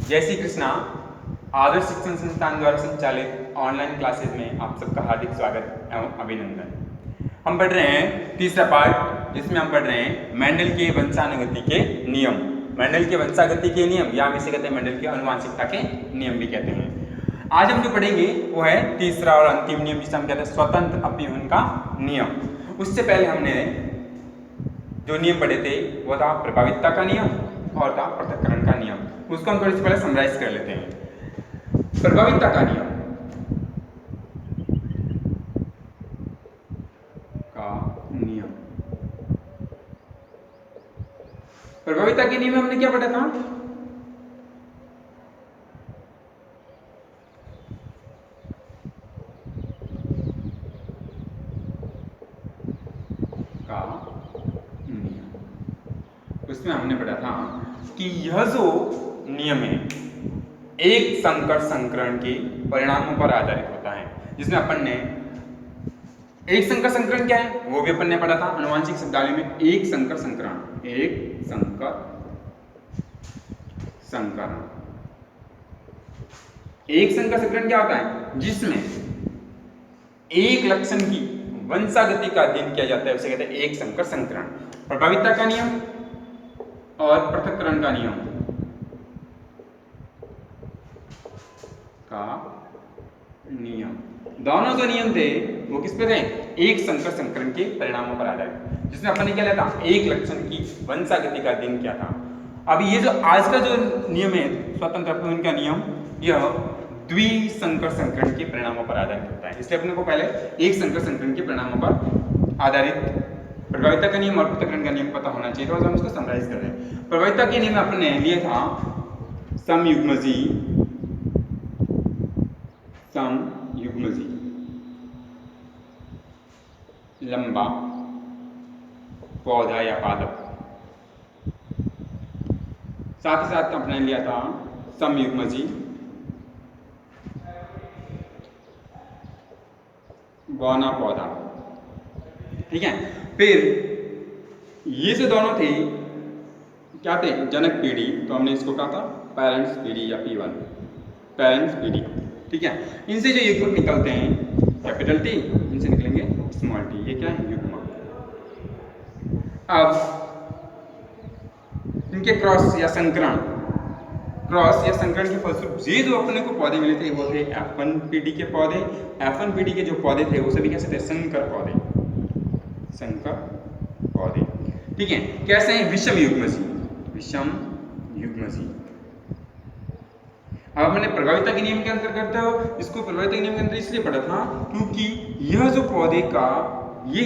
जय श्री कृष्णा। आदर्श शिक्षण संस्थान द्वारा संचालित ऑनलाइन क्लासेज में आप सबका हार्दिक स्वागत एवं अभिनंदन। हम पढ़ रहे हैं तीसरा पार्ट, जिसमें हम पढ़ रहे हैं मेंडल के वंशानुगति के नियम। मेंडल के वंशागति के नियम या हम इसे कहते हैं मेंडल की आनुवंशिकता के नियम भी कहते हैं। आज हम जो पढ़ेंगे वो है तीसरा और अंतिम नियम, जिसे हम कहते हैं स्वतंत्र अपीहन का नियम। उससे पहले हमने जो नियम पढ़े थे वो था प्रभावितता का नियम और था पृथक्करण का नियम। उसको हम थोड़ी सी पहले समराइज कर लेते हैं। प्रभावितता का नियम प्रभावितता के नियम में हमने क्या पढ़ा था? का नियम, उसमें हमने पढ़ा था कि यह जो नियम है एक संकर संकरण के परिणामों पर आधारित होता है, जिसमें अपन ने एक संकर संकरण क्या है वो भी अपन ने पढ़ा था आनुवंशिक शब्दावली में। एक संकर संकरण, एक संकर संकरण, एक संकर संकरण क्या होता है? जिसमें एक लक्षण की वंशागति का अध्ययन किया जाता है, उसे कहते हैं एक संकर संकरण। प्रभावितता का नियम और पृथक्करण का नियम का नियम, दोनों जो नियम थे वो किस पे थे? एक संकर संकरण के परिणामों पर आधारित, जिसमें अपन ने क्या लिया था? एक लक्षण की वंशागति का अध्ययन किया था। अब ये जो आज का जो नियम है स्वतंत्र अपीहन का नियम, यह द्विसंकर संकरण के परिणामों पर आधारित होता है। इसलिए अपने को पहले एक संकर संकरण के परिणामों पर आधारित प्रभावितता का नियम और पृथक्करण का नियम पता होना चाहिए। तो हम इसको समराइज कर रहे हैं। प्रभावितता के नियम अपने लिया था समयुग्मजी, समयुग्मजी, लंबा पौधा या पादप। साथ ही साथ अपने लिया था समयुग्मजी बौना पौधा। ठीक है, फिर ये जो दोनों थे क्या थे? जनक पीढ़ी। तो हमने इसको कहा था पेरेंट्स पीढ़ी या P1, पेरेंट्स पीढ़ी। ठीक है, इनसे जो युग्मक निकलते हैं कैपिटल T, इनसे निकलेंगे स्मॉल t। ये क्या है? युग्मक। अब इनके क्रॉस या संकरण, क्रॉस या संकरण के फलस्वरूप ये जो अपने को पौधे मिले थे वो थे F1 पीढ़ी के पौधे। F1 पीढ़ी के जो पौधे थे वो सभी कैसे थे? संकर पौधे, संकर पौधे। ठीक है, कैसे हैं? विषम युग्मजी, विषम युग्मजी। अब हमने प्रभावितता के नियम के अंतर्गत इसको प्रभावितता के नियम के अंदर इसलिए पढ़ा था क्योंकि यह जो पौधे का ये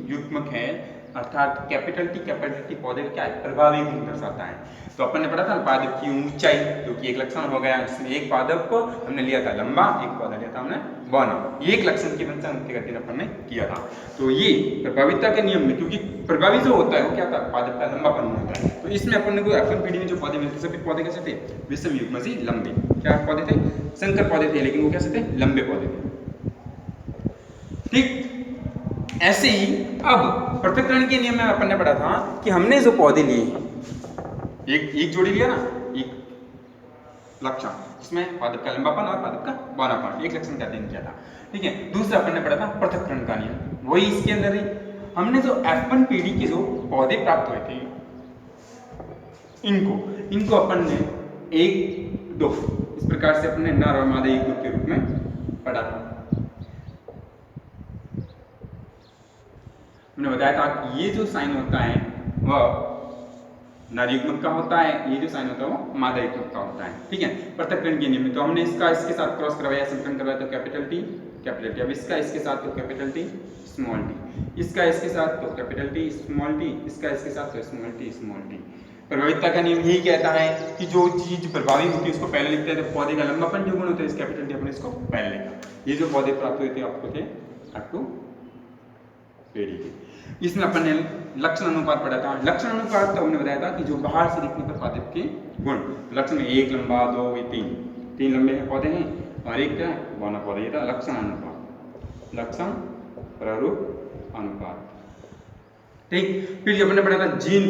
युग्मक है, अर्थात कैपिटल टी पौधे का क्या है? प्रभावी गुण दर्शाता है। तो अपन ने पढ़ा था पादप की ऊंचाई, जो कि एक लक्षण हो गया, जिसमें एक पादप को हमने लिया था लंबा, एक पौधा लिया था हमने बौना। एक लक्षण की वंशानुगति का अध्ययन अपन ने किया था। तो ये प्रभावितता के नियम में, क्योंकि प्रभावी जो होता है वो क्या था? पादप का लंबापन होता है। तो इसमें अपन को F1 पीढ़ी में जो पौधे मिलते सभी पौधे कैसे थे? विषम युग्मजी, लंबे। क्या पौधे थे? संकर पौधे थे, लेकिन वो कैसे थे? लंबे पौधे थे। ठीक, ऐसे ही अब पृथक्करण के नियम में अपन ने पढ़ा था कि हमने जो पौधे लिए हैं, एक जोड़ी लिया ना, एक लक्षण, जिसमें पादप का लंबापन और पादप का बौनापन, एक लक्षण का अध्ययन किया था। ठीक है, दूसरा अपन ने पढ़ा था पृथक्करण का नियम, वही इसके अंदर ही हमने जो F1 पीढ़ी के जो पौधे प्राप्त हुए थे इनको अपन ने एक दो इस प्रकार से अपने नर और मादा युग्मक के रूप में पढ़ा था। हमने बताया था कि ये जो साइन होता है वह नर युग्मक का होता है, ये जो साइन होता है वो मादा युग्मक का होता है। ठीक है, पृथक्करण के नियम में तो हमने इसका इसके साथ क्रॉस करवाया, संकरण करवाया, तो कैपिटल T। अब इसका इसके साथ तो कैपिटल T स्मॉल t, इसका इसके साथ तो कैपिटल T स्मॉल t, इसका इसके साथ तो स्मॉल t। प्रभावितता का नियम यही कहता है कि जो चीज प्रभावी होती है उसको पहले लिखते हैं। तो पौधे का लंबापन जो गुण होता है इस कैपिटल T, अपने इसको पहले लिखा। ये जो पौधे प्राप्त हुए थे आपको थे F2 पीढ़ी के। इसमें अपन ने लक्षण अनुपात पढ़ा था। लक्षण अनुपात तो हमने बताया था कि जो बाहर से दिखने पर पादप के गुण, लक्षण में एक लंबा, दो, तीन लंबे पौधे हैं और एक क्या है? बौना पौधा। ये था लक्षण अनुपात, लक्षण प्रारूप अनुपात। ठीक, फिर जो अपने पढ़ा था जीन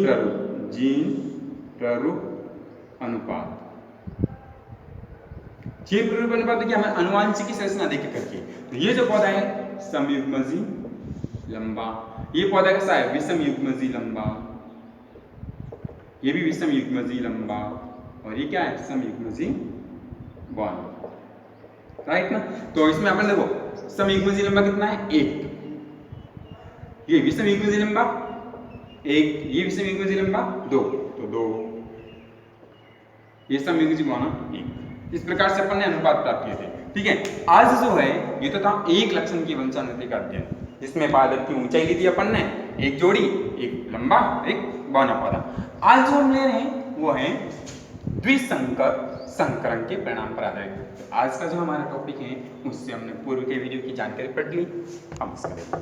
प्रारूप अनुपात। जीव रूप अनुपात देखिए हमें अनुवांशिक की संरचना देख करके, तो ये जो पौधा है समयुग्मजी लंबा, ये पौधा कैसा है विषमयुग्मजी लंबा, ये भी विषमयुग्मजी लंबा, और ये क्या है समयुग्मजी बॉन्ड, राइट ना। तो इसमें अपन देखो समयुग्मजी लंबा कितना है 1, ये विषमयुग्मजी लंबा 1, ये विषमयुग्मजी लंबा 2, तो 2, ये समयुग्मजी बॉन्ड 1। इस प्रकार से अपन ने अनुपात प्राप्त किए थे, ठीक है। आज जो है ये तो था एक लक्षण की वंशानुगति का अध्ययन, जिसमें पादप की ऊंचाई ली थी अपन ने, एक जोड़ी, एक लंबा, एक बौना पौधा। आज जो हम ले रहे हैं वो है द्विसंकर संकरण के परिणाम पर आधारित। तो आज का जो हमारा टॉपिक है उससे हमने पूर्व के वीडियो की जानकारी पढ़ ली, हम इसका देखते।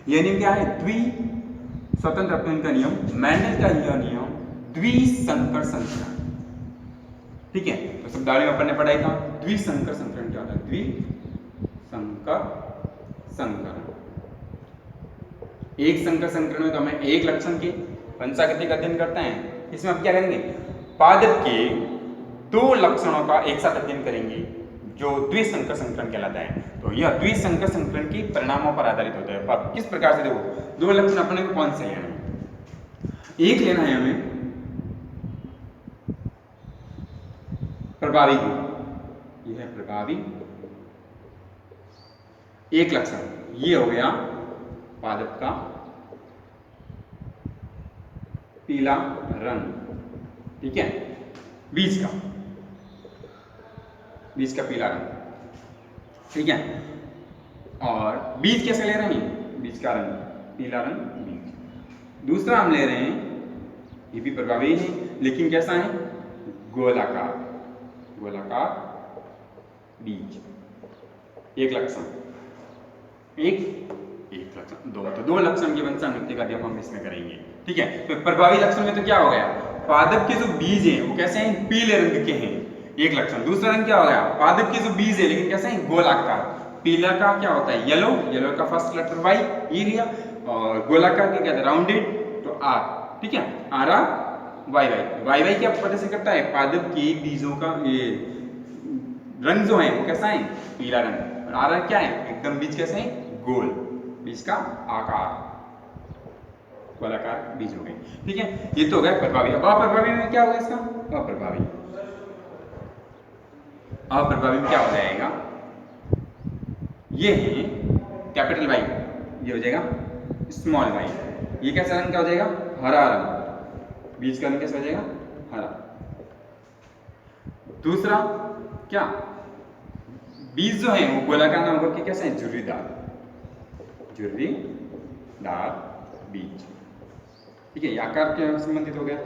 यह नियम क्या है, स्वतंत्र अपघटन का नियम, मैंडेल का यह नियम द्विसंकर संकरण, ठीक है। तो शब्दावली में अपन ने पढ़ाई था द्विसंकर संकरण क्या होता है, द्विसंकर संकरण। एक संकर संकरण में तो हमें एक लक्षण के वंशागति का अध्ययन करते हैं, इसमें हम क्या करेंगे पादप के 2 लक्षणों का एक साथ अध्ययन करेंगे जो द्विसंकर संकरण कहलाता है। तो यह द्विसंकर संकरण के परिणामों पर आधारित होता है। पर किस प्रकार से, देखो 2 लक्षण अपने को कौन से लेना है, एक लेना है हमें प्रभावी गुण, यह है प्रभावी एक लक्षण, ये हो गया पादप का पीला रंग, ठीक है, बीज का पीला रंग, ठीक है। और बीज कैसे ले रहे हैं, बीज का रंग पीला रंग बीज। दूसरा हम ले रहे हैं, ये भी प्रभावी है लेकिन कैसा है, गोलाकार बीज, एक लक्षण, एक लक्षण, दो लक्षण की वंशानुगति का अध्ययन हम इसमें करेंगे, ठीक है। तो प्रभावी लक्षण में तो क्या हो गया, पादप के जो बीज हैं वो कैसे हैं, पीले रंग के हैं, एक लक्षण। दूसरा रंग क्या हो गया, पादप के जो बीज है लेकिन कैसे हैं, गोलाकार। पीला का क्या होता है, येलो का फर्स्ट लेटर वाई, ये लिया, और गोलाकार का क्या था, राउंडेड, तो आर, ठीक है, आर वाई क्या प्रदर्शित करता है, पादप के बीजों का ये रंग जो है वो कैसा है, पीला रंग, और आर क्या है, एकदम बीज कैसे है, गोल, बीज का आकार गोलाकार बीज हो गए, ठीक है। ये तो हो गया प्रभावी। अब अप्रभावी में क्या होगा इसका, अप्रभावी में क्या हो जाएगा, ये है कैपिटल वाई, ये हो जाएगा स्मॉल वाई, ये कैसा रंग का हो जाएगा, हरा रंग, बीज का रंग कैसा हो जाएगा, हरा। दूसरा क्या, बीज जो है वो गोलाकार ना होकर के कैसे है, झुर्रीदार बीज, ठीक है, आकार के संबंधित हो गया।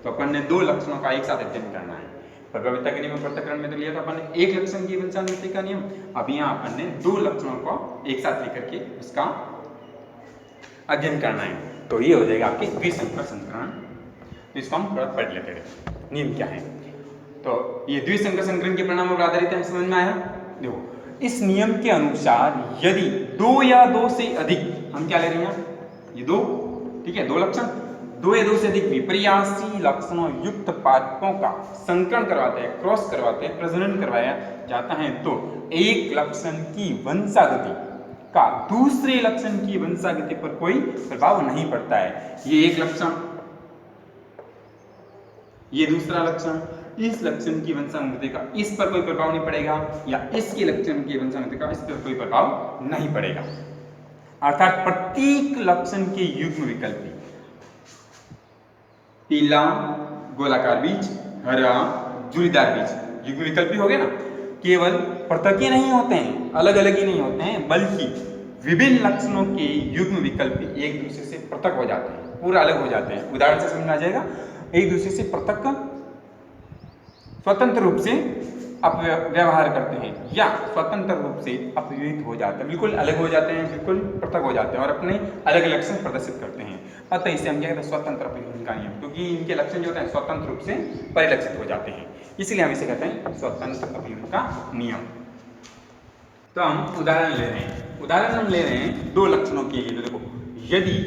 तो अपन ने 2 लक्षणों का एक साथ अध्ययन करना है। प्रभाविता के नियम पृथक्करण में तो लिया था अपन ने एक लक्षण की वंशानुगति का नियम, अब यहाँ अपन ने 2 लक्षणों को एक साथ लेकर के उसका अध्ययन करना है। तो ये हो जाएगा आपके द्विसंकर संकरण। तो इसको हम थोड़ा पढ़ लेते हैं, नियम क्या है। तो ये द्विसंकर संकरण के परिणामों पर आधारित है, समझ में आया। देखो इस नियम के अनुसार यदि 2 या 2 से अधिक, हम क्या ले रहे हैं, ये 2, ठीक है, 2 लक्षण, 2 या 2 से अधिक विपर्यासी लक्षणों युक्त पादपों का संकरण करवाते हैं, क्रॉस करवाते हैं, प्रजनन करवाया जाता है, तो एक लक्षण की वंशागति का दूसरे लक्षण की वंशागति पर कोई प्रभाव नहीं पड़ता है। ये एक लक्षण, ये दूसरा लक्षण, इस लक्षण की वंशानुगति का इस पर कोई प्रभाव नहीं पड़ेगा, या इसके लक्षण की वंशानुगति का इस पर कोई प्रभाव नहीं पड़ेगा। अर्थात प्रत्येक लक्षण के युग्म विकल्पी, पीला गोलाकार बीज, हरा झुर्रीदार बीज, युग्म विकल्पी हो गए ना, केवल पृथक ही नहीं होते हैं, अलग अलग ही नहीं होते हैं, बल्कि विभिन्न लक्षणों के युग्म विकल्पी एक दूसरे से पृथक हो जाते हैं, पूरा अलग हो जाते हैं। उदाहरण से समझ में आ जाएगा, एक दूसरे से पृथक स्वतंत्र रूप से व्यवहार करते हैं, या स्वतंत्र रूप से अपव्यक्त हो जाते हैं, बिल्कुल अलग हो जाते हैं, बिल्कुल पृथक हो जाते हैं और अपने अलग लक्षण प्रदर्शित करते हैं। अतः इसे हम क्या कहते हैं, स्वतंत्र अपघटन का नियम, क्योंकि इनके लक्षण जो होते हैं स्वतंत्र रूप से परिलक्षित हो जाते हैं, इसलिए हम इसे कहते हैं स्वतंत्र अपघटन का नियम। तो हम उदाहरण ले रहे हैं, उदाहरण हम ले रहे हैं 2 लक्षणों के लिए। तो देखो यदि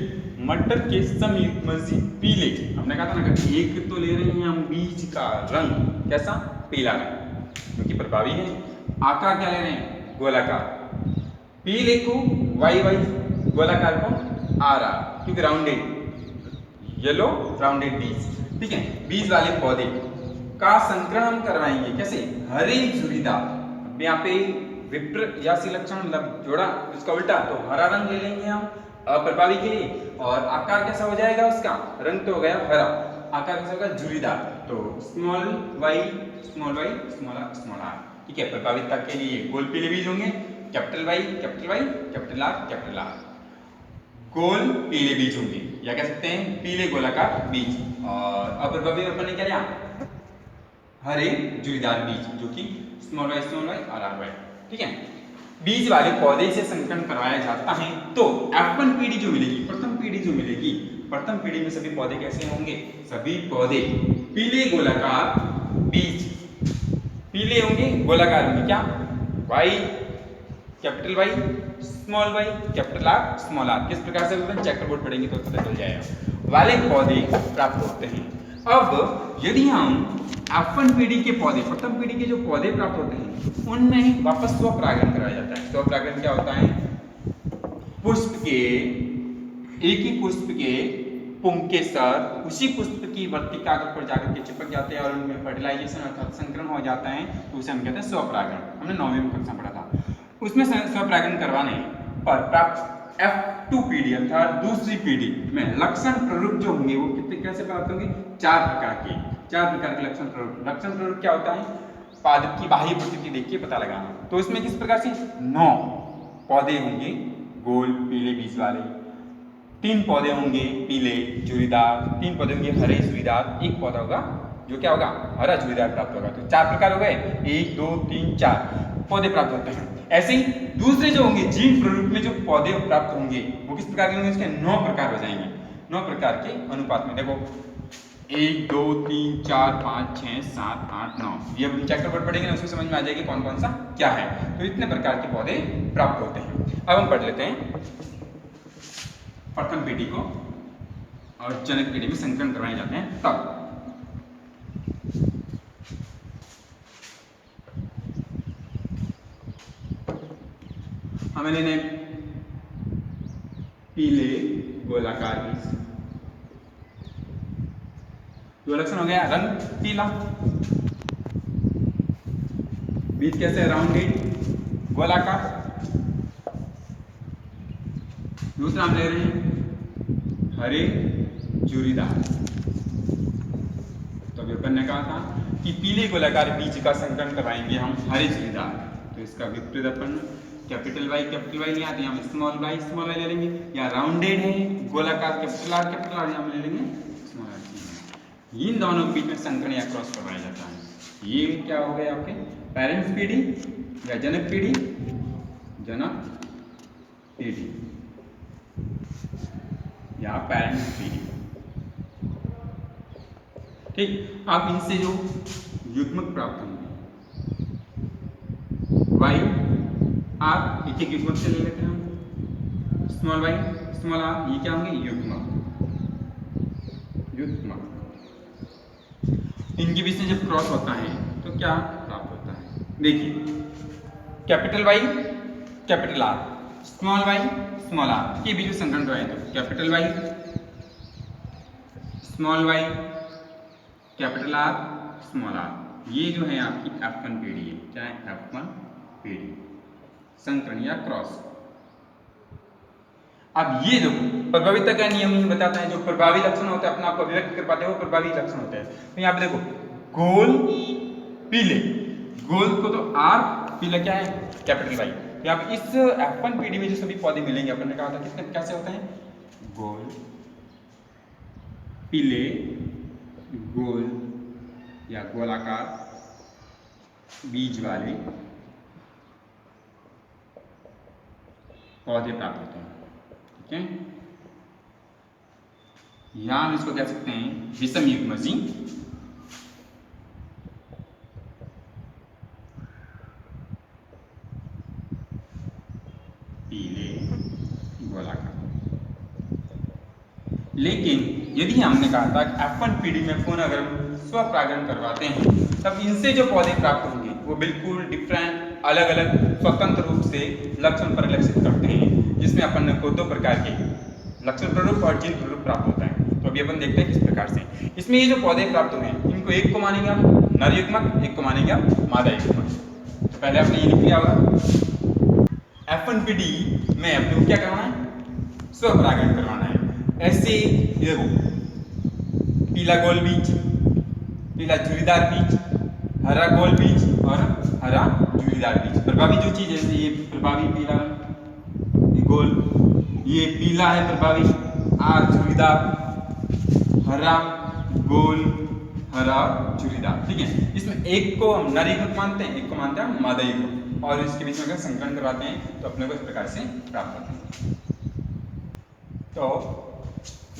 मटर के समयुग्मजी पीले, हमने कहा था ना, एक तो ले रहे हैं हम बीज का रंग कैसा, पीला रंग, क्योंकि प्रभावी है। आकार क्या ले रहे हैं, गोलाकार। पीले को वाई वाई, गोलाकार को आर आर, क्योंकि राउंडेड येलो राउंडेड बीज। ठीक है, बीज वाले पौधे का संकरण हम करवाएंगे कैसे, हरे झुर्रीदार। अब यहाँ पे विपरीत लक्षण मतलब जोड़ा उसका उल्टा, तो हरा रंग ले लेंगे हम अप्रभावी के लिए। और आकार कैसा हो जाएगा उसका, रंग तो हो गया हरा, आकार कैसा होगा झुर्रीदार, तो स्मॉल वाई स्मॉल आर। ठीक है, प्रभावितता के लिए गोल पीले बीज होंगे, capital Y capital our goal पीले बीज होंगे, या कह सकते हैं पीले गोलाकार बीज। और अप्रभावी अपन ने क्या लिया, हरे झुर्रीदार बीज, जो कि स्मॉल वाई और आर वाई। ठीक है, बीज वाले पौधे से संकरण करवाया जाता है तो F1 पीढ़ी जो मिलेगी, प्रथम पीढ़ी जो मिलेगी, प्रथम पीढ़ी में सभी पौधे कैसे होंगे, सभी पौधे पीले गोलाकार बीज, पीले होंगे गोलाकार होंगे, क्या Y capital Y capital R small R. किस प्रकार से चेकर बोर्ड पढ़ेंगे तो पता चल जाएगा, वाले पौधे प्राप्त होते हैं। अब यदि हम F1 पीढ़ी के पौधे, प्रथम पीढ़ी के जो पौधे प्राप्त होते हैं, उनमें वापस स्वपरागण कराया जाता है। स्वपरागण क्या होता है, पुष्प के एक ही पुष्प के पुंकेसर उसी पुष्प की वर्ती कागज पर जाकर के चिपक जाते हैं और उनमें फर्टिलाइजेशन अर्थात संकरण हो जाता है, तो उसे हम कहते हैं स्वपरागण। हमने 9वीं में कक्षा पढ़ा था। उसमें स्वपरागण करवाने पर प्राप्त F2 पीढ़ी अर्थात दूसरी पीढ़ी में लक्षण प्ररूप जो होंगे वो कितने कैसे प्राप्त होंगे, 4 प्रकार के लक्षण प्ररूप। लक्षण प्ररूप क्या होता है, पादप की बाह्य प्रकृति देख के पता लगाना। तो इसमें किस प्रकार से 9 पौधे होंगे गोल पीले बीज वाले, 3 पौधे होंगे पीले झुर्रीदार, 3 पौधे होंगे हरे झुर्रीदार, 1 पौधा होगा जो क्या होगा, हरा झुर्रीदार प्राप्त होगा। तो 4 प्रकार हो गए, 1 2 3 4 पौधे प्राप्त होते हैं। ऐसे ही दूसरे जो होंगे जीन प्ररूप में जो पौधे प्राप्त होंगे वो किस प्रकार के होंगे, इसके 9 प्रकार हो जाएंगे। 9 प्रकार के अनुपात में देखो 1 2 3 4 5 6 7 8 9, ये हम चैप्टर पर पढ़ेंगे ना, उसमें समझ में आ जाएगी कौन कौन सा क्या है। तो इतने प्रकार के पौधे प्राप्त होते हैं। अब हम पढ़ लेते हैं प्रथम पीढ़ी को और जनक पीढ़ी में संकरण करवाए जाते हैं। तब हमें लेने पीले गोलाकार बीज, जो लक्षण हो गया रंग पीला, बीज कैसे राउंडेड गोलाकार। दूसरा हम ले रहे हैं हरे झुर्रीदार। तो अभी अपन ने कहा था कि पीले गोलाकार बीज का संकरण करवाएंगे हम हरे झुर्रीदार, तो इसका विपरीत अपन कैपिटल वाई नहीं आती, हम स्मॉल वाई ले लेंगे, या राउंडेड है गोलाकार कैपिटल आर हम ले लेंगे स्मॉल आर। इन दोनों के बीच में संकरण या क्रॉस करवाया जाता है। ये क्या हो गए आपके पेरेंट्स पीढ़ी या जनक पीढ़ी, या पेरेंट्स पीढ़ी। ठीक, अब इनसे जो युग्मक प्राप्त होंगे वाई आर, एक युग्मक से ले लेते हैं हम, स्मॉल वाई स्मॉल आर, ये क्या होंगे युग्मक। इनके बीच में जब क्रॉस होता है तो क्या प्राप्त होता है, देखिए capital Y capital R small Y small R के बीच में संकरण करवाएं तो capital Y small Y capital R small R, ये जो है आपकी F1 पीढ़ी है। क्या है F1 पीढ़ी, संकरण या क्रॉस। अब ये जो प्रभाविता का नियम ही बताता है, जो प्रभावी लक्षण होता है अपने आप को अभिव्यक्त कर पाते हैं वो प्रभावी लक्षण होते हैं। तो यहाँ पे देखो गोल पीले, गोल को तो आर, पीला क्या है कैपिटल वाई। यहाँ पे इस F1 पीढ़ी में जो सभी पौधे मिलेंगे अपन ने कहा था कितने कैसे होते हैं, गोल पीले गोल या गोलाकार बीज वाले पौधे प्राप्त होते हैं। ठीक है, यहां हम इसको कह सकते हैं विषम युग्मजी पीले गोलाकार। लेकिन यदि हमने कहा था कि F1 पीढ़ी में पुनः अगर हम स्वपरागण करवाते हैं तब इनसे जो पौधे प्राप्त होंगे वो बिल्कुल डिफरेंट अलग अलग स्वतंत्र रूप से लक्षण परिलक्षित करते हैं, जिसमें अपन को दो प्रकार के लक्षण प्ररूप और जीन प्ररूप प्राप्त होता है। तो अभी अपन देखते हैं किस प्रकार से इसमें ये जो पौधे प्राप्त हुए हैं इनको एक को मानेंगे हम नर युग्मक, एक को मानेंगे हम मादा युग्मक। तो पहले आपने ये लिख लिया होगा F1PD में अपने को क्या करवाना है, स्वपरागण करवाना है। ऐसे ये देखो पीला गोल बीज, पीला झुर्रीदार बीज, हरा गोल बीज और हरा झुर्रीदार बीज। प्रभावी जो चीज है ये प्रभावी पीला ये गोल, ये पीला है प्रभावी, झुर्रीदार, हरा गोल, हरा झुर्रीदार। ठीक है, इसमें एक को हम नर युग्मक मानते हैं, एक को मानते हैं मादा युग्मक, और इसके बीच में अगर संकरण करवाते हैं तो अपने को इस प्रकार से प्राप्त होते हैं। तो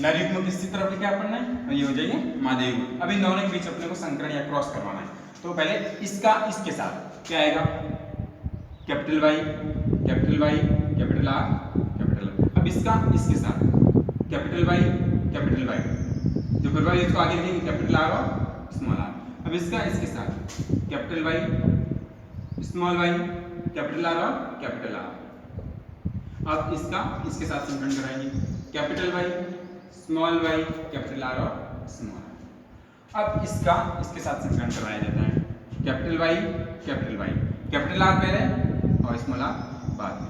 नर युग्मक इसी तरफ लिखा अपन ने, ये हो जाएगी मादा युग्मक। अब इन दोनों के बीच अपने को संकरण या क्रॉस करवाना है। तो पहले इसका इसके साथ क्या आएगा, capital Y, capital Y, capital R, capital R. अब इसका इसके साथ कैपिटल वाई, कैपिटल वाई, जो प्रभावी इसको आगे लिखेंगे कैपिटल आर और स्मॉल आर। अब इसका इसके साथ capital Y, small Y, capital R और कैपिटल आर। अब इसका इसके साथ संकलन कराएंगे, capital Y, small Y, capital R और स्मॉल आर। अब इसका इसके साथ संकलन कराया जाता है, capital Y, capital Y, capital R पहले और स्मॉल आर बाद में।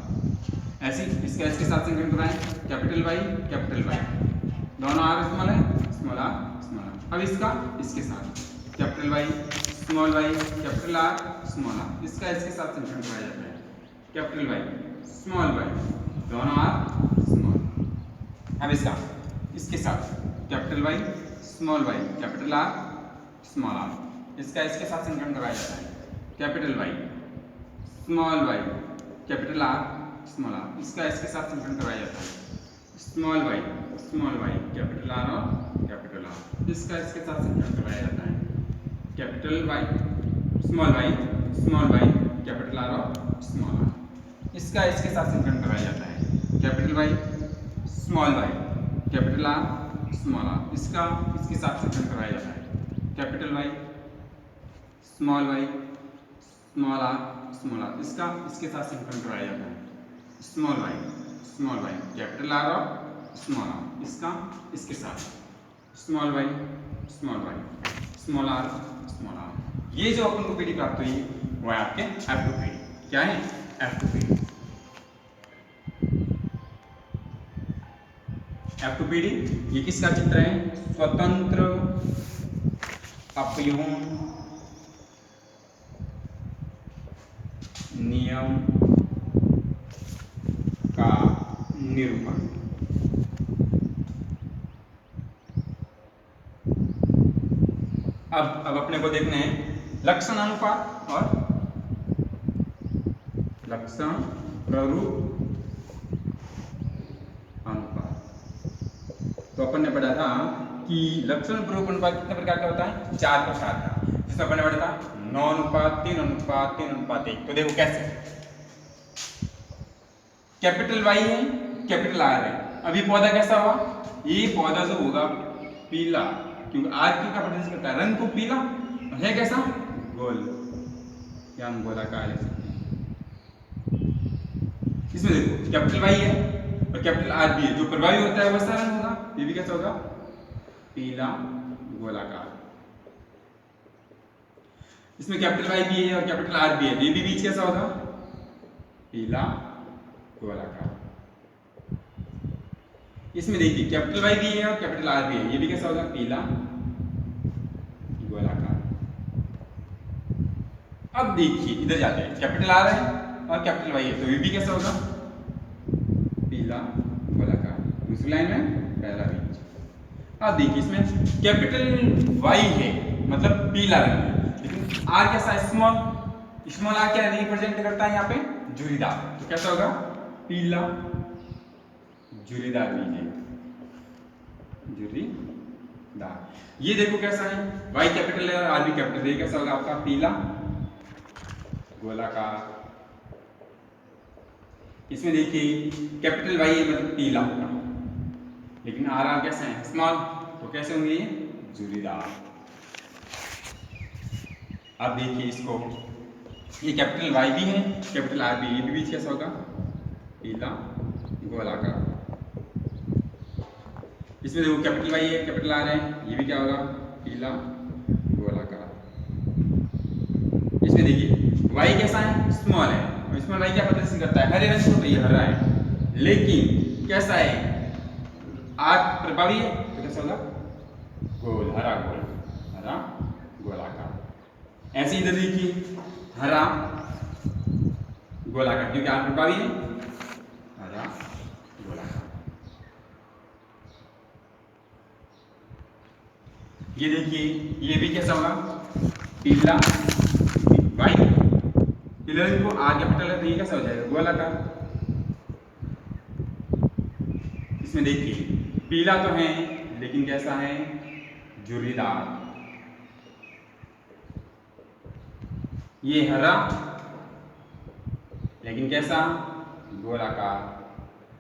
ऐसे इसका इसके साथ संकलन कराएं, कैपिटल वाई, कैपिटल वाई, दोनों आर स्मॉल है, स्मॉल आर, स्मॉल आर। अब इसका इसके साथ capital Y, small Y, capital R, small R. इसका इसके साथ संकलन कराया जाता है, कैपिटल वाई, स्मॉल वाई, दोनों आर स्मॉल। अब इसका इसके साथ capital Y, small Y, capital R, small R. इसका इसके साथ संकलन कराया जाता है, capital Y, small Y, capital R, small R. इसका इसके साथ संकलन कराया जाता है, स्मॉल वाई, कैपिटल आर और कैपिटल आर। इसका इसके साथ संकलन कराया जाता है, capital Y, small Y, capital R और स्मॉल आर। इसका इसके साथ संकलन कराया जाता है, capital Y, small Y, capital R, small R. इसका इसके साथ संकलन कराया जाता है, capital Y, small Y, small R, small R. इसका इसके साथ संकलन कराया जाता है, स्मॉल वाई, कैपिटल आर और स्मॉल आर। इसका इसके साथ small Y, small R, small R. ये जो अपन को पीडी प्राप्त हुई वो है आपके F2PD। क्या है F2PD? F2PD ये किसका चित्र है, स्वतंत्र अपयून नियम का निरूपण। अब अपने को देखने हैं लक्षण अनुपात और लक्षण प्ररूप अनुपात। तो अपन ने पढ़ा था कि लक्षण प्ररूप अनुपात कितने प्रकार का होता है, 4 प्रकार का, जिसमें अपन ने पढ़ा था 9:3:3:1। तो देखो कैसे, कैपिटल वाई है, कैपिटल आर है। अभी पौधा कैसा हुआ, ये पौधा जो होगा पीला, क्योंकि आर का प्रदर्शन करता है रंग को पीला, है कैसा गोल, क्या हम गोलाकार लिख सकते हैं। इसमें देखो कैपिटल वाई है और कैपिटल आर भी है, जो प्रभावी होता है वैसा रंग होगा, ये भी कैसा होगा पीला गोलाकार। इसमें कैपिटल वाई भी है और कैपिटल आर भी है, ये भी बीच कैसा होगा पीला गोलाकार। इसमें देखिए कैपिटल वाई भी है और कैपिटल आर भी है, ये भी कैसा होगा पीला गोलाकार। अब देखिए इधर जाते हैं, कैपिटल आर है और कैपिटल वाई है, तो ये भी कैसा होगा पीला गोलाकार। दूसरी लाइन में पहला बीज। अब देखिए इसमें कैपिटल वाई है मतलब पीला रंग है, लेकिन आर कैसा है स्मॉल आर क्या रिप्रेजेंट करता है यहाँ पे झुर्रीदार, तो कैसा होगा पीला झुर्रीदार बीज है, झुर्रीदार। ये देखो कैसा है, वाई कैपिटल है और आर भी कैपिटल है, कैसा होगा आपका पीला गोलाकार। इसमें देखिए कैपिटल वाई मतलब पीला होगा, लेकिन आर आर कैसे है स्मॉल, तो कैसे होंगे ये झुर्रीदार। अब देखिए इसको ये कैपिटल वाई भी है, कैपिटल आर भी, ये भी बीच कैसा होगा, पीला गोलाकार। इसमें देखो कैपिटल वाई है, कैपिटल आर है, ये भी क्या होगा, पीला गोलाकार। इसमें देखिए वाई कैसा है, स्मॉल है, और स्मॉल वाई क्या प्रदर्शन करता है, हरे रंग से, तो ये हरा है, लेकिन कैसा है, आर प्रभावी है, तो कैसा होगा, गोल, हरा गोल, हरा गोलाकार। ऐसे इधर देखिए हरा गोलाकार, क्योंकि आर प्रभावी है, हरा गोलाकार। ये देखिए ये भी कैसा होगा, पीला वाई, पीला रंग को आर कैपिटल है, तो ये कैसा हो जाएगा, गोलाकार। इसमें देखिए पीला तो है, लेकिन कैसा है, झुर्रीदार। ये हरा, लेकिन कैसा, गोलाकार,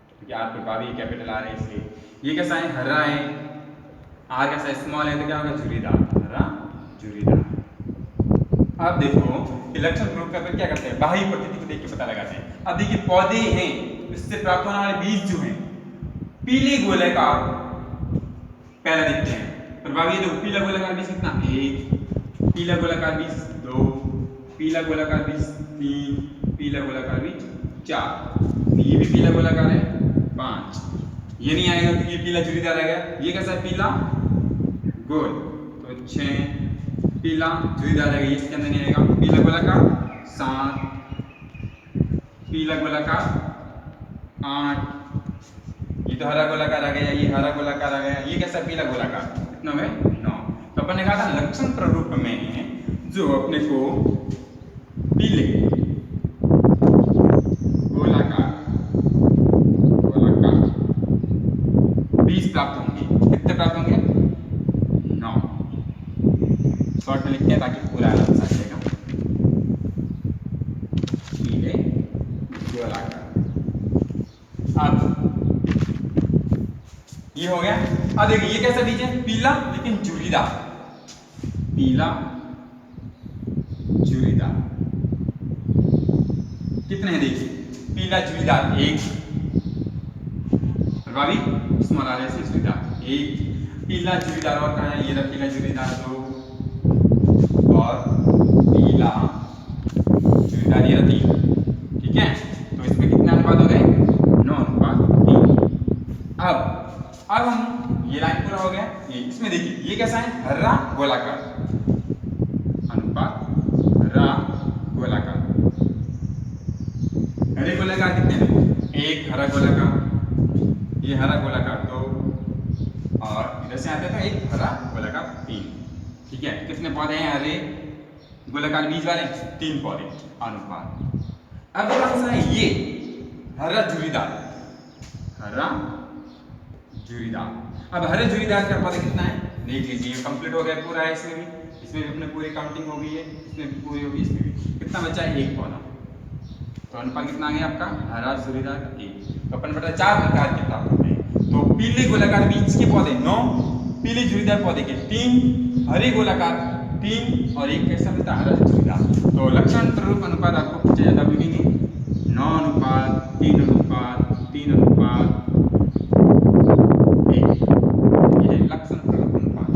क्योंकि आर प्रभावी कैपिटल आर है इसलिए। ये कैसा है, हरा है, आर कैसा स्मॉल है, तो क्या होगा, झुर्रीदार, हरा झुर्रीदार। अब देखो लक्षण प्रूफ करके क्या करते हैं, बाहरी प्रकृति को देख के पता लगाते हैं। अब देखिए पौधे हैं, इससे प्राप्त होने वाले बीज जो हैं पीले गोलाकार पहले दिखते हैं, प्रभावी। देखो पीला गोलाकार बीज कितना, 1, पीला गोलाकार बीज 2, पीला गोलाकार बीज 3, पीला गोलाकार बीज 4, ये भी पीला गोलाकार है 5। ये नहीं आएगा तो ये पीला झुर्रीदार आएगा। ये कैसा है, पीला गोल, तो 6, पीला झुर्रीदार आएगा, इसके अंदर नहीं आएगा। पीला गोलाकार 7, पीला गोलाकार 8, ये तो हरा गोलाकार आ गया, ये हरा गोलाकार आ गया। ये कैसा, पीला गोलाकार, कितना है, 9। तो अपन ने कहा था लक्षण प्रारूप में जो अपने को पीले गोलाकार बीज प्राप्त होंगे, कितने प्राप्त होंगे, 9। शॉर्ट में लिखते हैं ताकि पूरा आराम से आ जाएगा, पीले गोलाकार। अब ये हो गया। अब देखिए ये कैसा बीज है, पीला लेकिन झुर्रीदार, पीला झुर्रीदार। कितने हैं देखिए, पीला झुर्रीदार 1, प्रभावी स्मॉल आर से झुर्रीदार 1, पीला झुर्रीदार और कहाँ है, ये रहा पीला झुर्रीदार 2, और पीला झुर्रीदार ये रहा 3। ठीक है, तो इसमें कितने अनुपात हो गए, 9:3। अब हम ये लाइन पूरा हो गया। ये इसमें देखिए ये कैसा है, हरा गोलाकार, अनुपात हरा गोलाकार। हरे गोलाकार कितने हैं, 1 हरा गोलाकार, ये हरा गोलाकार 2, और इधर से आते हैं तो 1 हरा गोलाकार 3। ठीक है, कितने पौधे हैं हरे गोलाकार बीज वाले, 3 पौधे, अनुपात। अब कौन सा है, ये हरा झुर्रीदार, हरा झुर्रीदार। अब हरे झुर्रीदार का पौधा कितना है, देख लीजिए, कंप्लीट हो गया पूरा है। इसमें भी अपने पूरी काउंटिंग हो गई है, इसमें भी पूरी होगी, इसमें भी कितना बचा है, 1 पौधा। तो अनुपात कितना आ गया आपका, हरा झुर्रीदार 1। तो अपन बता 4 प्रकार के प्राप्त होते हैं। तो पीले गोलाकार बीज के पौधे 9, पीले झुर्रीदार पौधे के 3, हरे गोलाकार 3, और 1 कैसा मिलता है, हरा झुर्रीदार। तो लक्षण प्रारूप अनुपात आपको कुछ ज्यादा मिलेंगे, 9:3:3:3:1। ये लक्षण प्रारूप अनुपात।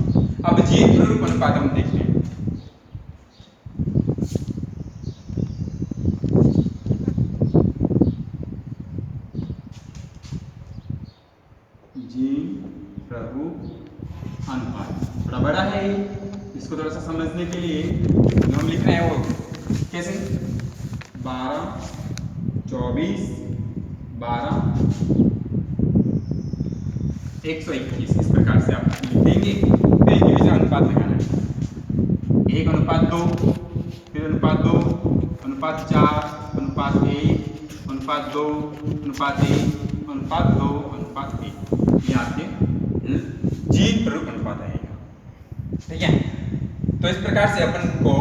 अब जीन प्रारूप अनुपात हम देखते हैं। जीन प्रारूप अनुपात थोड़ा बड़ा है, इसको थोड़ा सा समझने के लिए जो हम लिख रहे हैं वो कैसे, 12, 24, 12, 121 इस प्रकार से आप लिख देंगे। फिर डिवीजन अनुपात लगाना है, 1:2, फिर 2:2, 4, 1, 2, 1, 2, 1, ये आपके जीन प्रारूप अनुपात आएगा। ठीक है, तो इस प्रकार से अपन को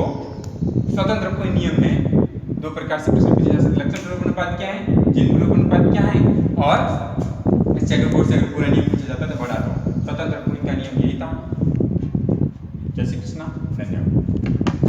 स्वतंत्र कोई नियम में 2 प्रकार से प्रश्न पूछे जा सकते। लक्षण प्रारूप अनुपात क्या है, जीन प्रारूप अनुपात क्या है, और इस चैप्टर बोर्ड से अगर पूरा नियम पूछा जाता तो बड़ा, तो स्वतंत्र कोई का नियम यही था। जय श्री कृष्णा, धन्यवाद।